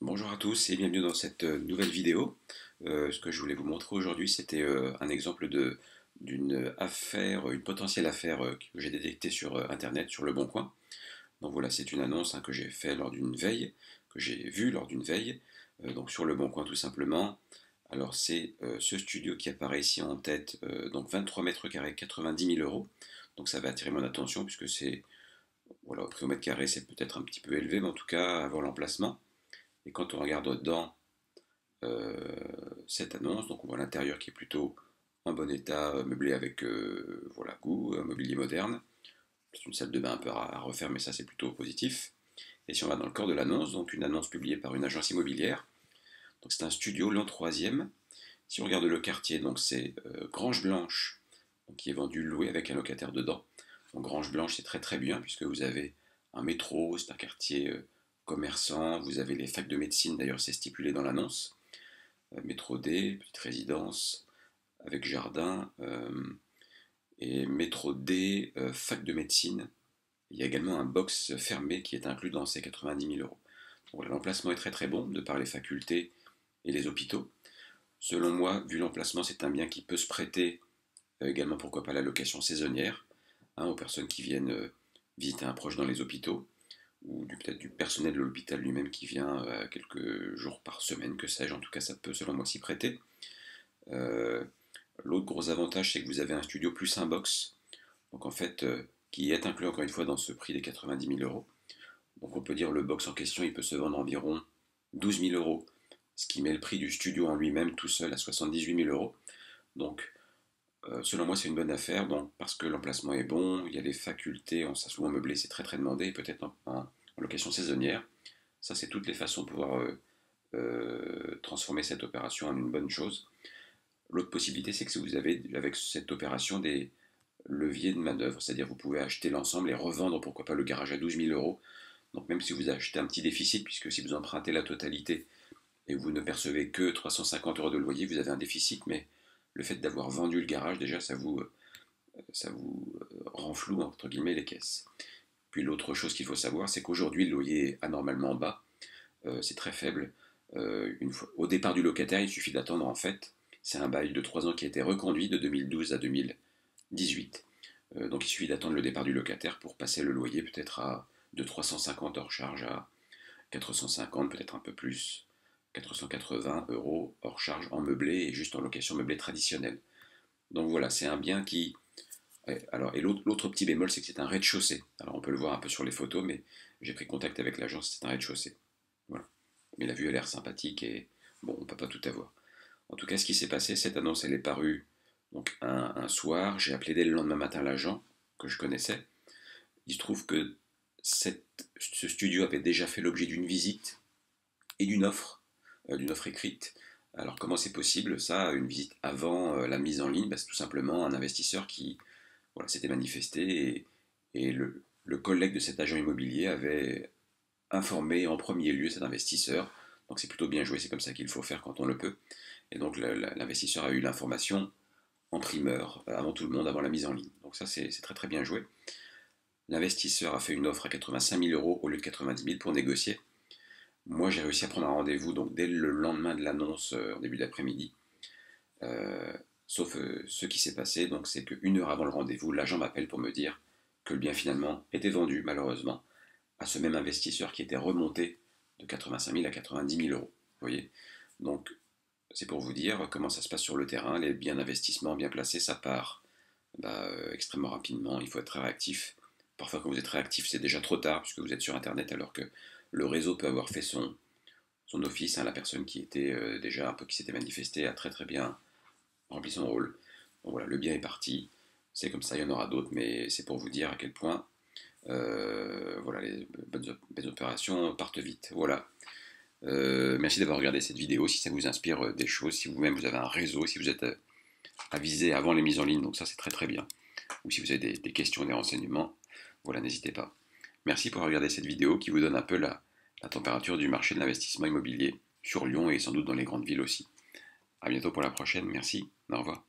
Bonjour à tous et bienvenue dans cette nouvelle vidéo. Ce que je voulais vous montrer aujourd'hui, c'était un exemple d'une affaire, une potentielle affaire que j'ai détectée sur Internet, sur Le Bon Coin. Donc voilà, c'est une annonce que j'ai fait lors d'une veille, que j'ai vue lors d'une veille, donc sur Le Bon Coin tout simplement. Alors c'est ce studio qui apparaît ici en tête, donc 23 mètres carrés, 90 000 euros. Donc ça va attirer mon attention puisque c'est, voilà, au prix au mètre carré, c'est peut-être un petit peu élevé, mais en tout cas, avoir l'emplacement. Et quand on regarde dans euh, cette annonce, donc on voit l'intérieur qui est plutôt en bon état, meublé avec voilà, goût, mobilier moderne. C'est une salle de bain un peu à refaire, mais ça c'est plutôt positif. Et si on va dans le corps de l'annonce, donc une annonce publiée par une agence immobilière, donc c'est un studio Lyon 3e. Si on regarde le quartier, donc c'est Grange Blanche, donc qui est vendu loué avec un locataire dedans. Donc Grange Blanche c'est très très bien puisque vous avez un métro, c'est un quartier commerçant, vous avez les facs de médecine, d'ailleurs c'est stipulé dans l'annonce. Métro D, petite résidence avec jardin, et métro D, fac de médecine. Il y a également un box fermé qui est inclus dans ces 90 000 euros. Bon, l'emplacement est très très bon de par les facultés et les hôpitaux. Selon moi, vu l'emplacement, c'est un bien qui peut se prêter également, pourquoi pas, la location saisonnière, aux personnes qui viennent visiter un proche dans les hôpitaux, ou peut-être du personnel de l'hôpital lui-même qui vient quelques jours par semaine, que sais-je. En tout cas, ça peut selon moi s'y prêter. Euh, L'autre gros avantage, c'est que vous avez un studio plus un box, donc en fait, qui est inclus encore une fois dans ce prix des 90 000 euros. Donc on peut dire le box en question, il peut se vendre environ 12 000 euros, ce qui met le prix du studio en lui-même tout seul à 78 000 euros. Donc selon moi, c'est une bonne affaire, donc, parce que l'emplacement est bon, il y a les facultés, on s'est souvent meublé, c'est très très demandé, peut-être en location saisonnière. Ça, c'est toutes les façons de pouvoir transformer cette opération en une bonne chose. L'autre possibilité, c'est que vous avez avec cette opération des leviers de manœuvre, c'est-à-dire vous pouvez acheter l'ensemble et revendre, pourquoi pas, le garage à 12 000 euros. Donc même si vous achetez un petit déficit, puisque si vous empruntez la totalité et vous ne percevez que 350 euros de loyer, vous avez un déficit, mais le fait d'avoir vendu le garage, déjà, ça vous renfloue, entre guillemets, les caisses. Puis l'autre chose qu'il faut savoir, c'est qu'aujourd'hui, le loyer est anormalement bas, c'est très faible. Au départ du locataire, il suffit d'attendre, en fait, c'est un bail de 3 ans qui a été reconduit de 2012 à 2018. Donc il suffit d'attendre le départ du locataire pour passer le loyer peut-être de 350 hors charge à 450, peut-être un peu plus, 480 euros hors charge en meublé et juste en location meublée traditionnelle. Donc voilà, c'est un bien qui... Alors, et l'autre petit bémol, c'est que c'est un rez-de-chaussée. Alors on peut le voir un peu sur les photos, mais j'ai pris contact avec l'agence, c'est un rez-de-chaussée. Voilà. Mais la vue a l'air sympathique et bon, on peut pas tout avoir. En tout cas, ce qui s'est passé, cette annonce, elle est parue donc un soir. J'ai appelé dès le lendemain matin l'agent que je connaissais. Il se trouve que ce studio avait déjà fait l'objet d'une visite et d'une offre écrite. Alors comment c'est possible ça, une visite avant la mise en ligne? C'est tout simplement un investisseur qui voilà, s'était manifesté et le collègue de cet agent immobilier avait informé en premier lieu cet investisseur. Donc c'est plutôt bien joué, c'est comme ça qu'il faut faire quand on le peut. Et donc l'investisseur a eu l'information en primeur, avant tout le monde, avant la mise en ligne. Donc ça c'est très très bien joué. L'investisseur a fait une offre à 85 000 euros au lieu de 90 000 pour négocier. Moi j'ai réussi à prendre un rendez-vous donc dès le lendemain de l'annonce en début d'après-midi. Euh, Sauf ce qui s'est passé, donc c'est qu'une heure avant le rendez-vous, l'agent m'appelle pour me dire que le bien finalement était vendu malheureusement à ce même investisseur qui était remonté de 85 000 à 90 000 euros. Vous voyez. Donc c'est pour vous dire comment ça se passe sur le terrain. Les biens d'investissement bien placés, ça part extrêmement rapidement. Il faut être très réactif. Parfois, quand vous êtes réactif, c'est déjà trop tard puisque vous êtes sur Internet, alors que le réseau peut avoir fait son office. La personne qui était déjà un peu qui s'était manifestée a très très bien rempli son rôle. Bon, voilà, le bien est parti. C'est comme ça, il y en aura d'autres, mais c'est pour vous dire à quel point voilà, les bonnes opérations partent vite. Voilà. Merci d'avoir regardé cette vidéo. Si ça vous inspire des choses, si vous-même vous avez un réseau, si vous êtes avisé avant les mises en ligne, donc ça c'est très très bien. Ou si vous avez des questions, des renseignements, voilà, n'hésitez pas. Merci pour regarder cette vidéo qui vous donne un peu la température du marché de l'investissement immobilier sur Lyon et sans doute dans les grandes villes aussi. A bientôt pour la prochaine. Merci. Au revoir.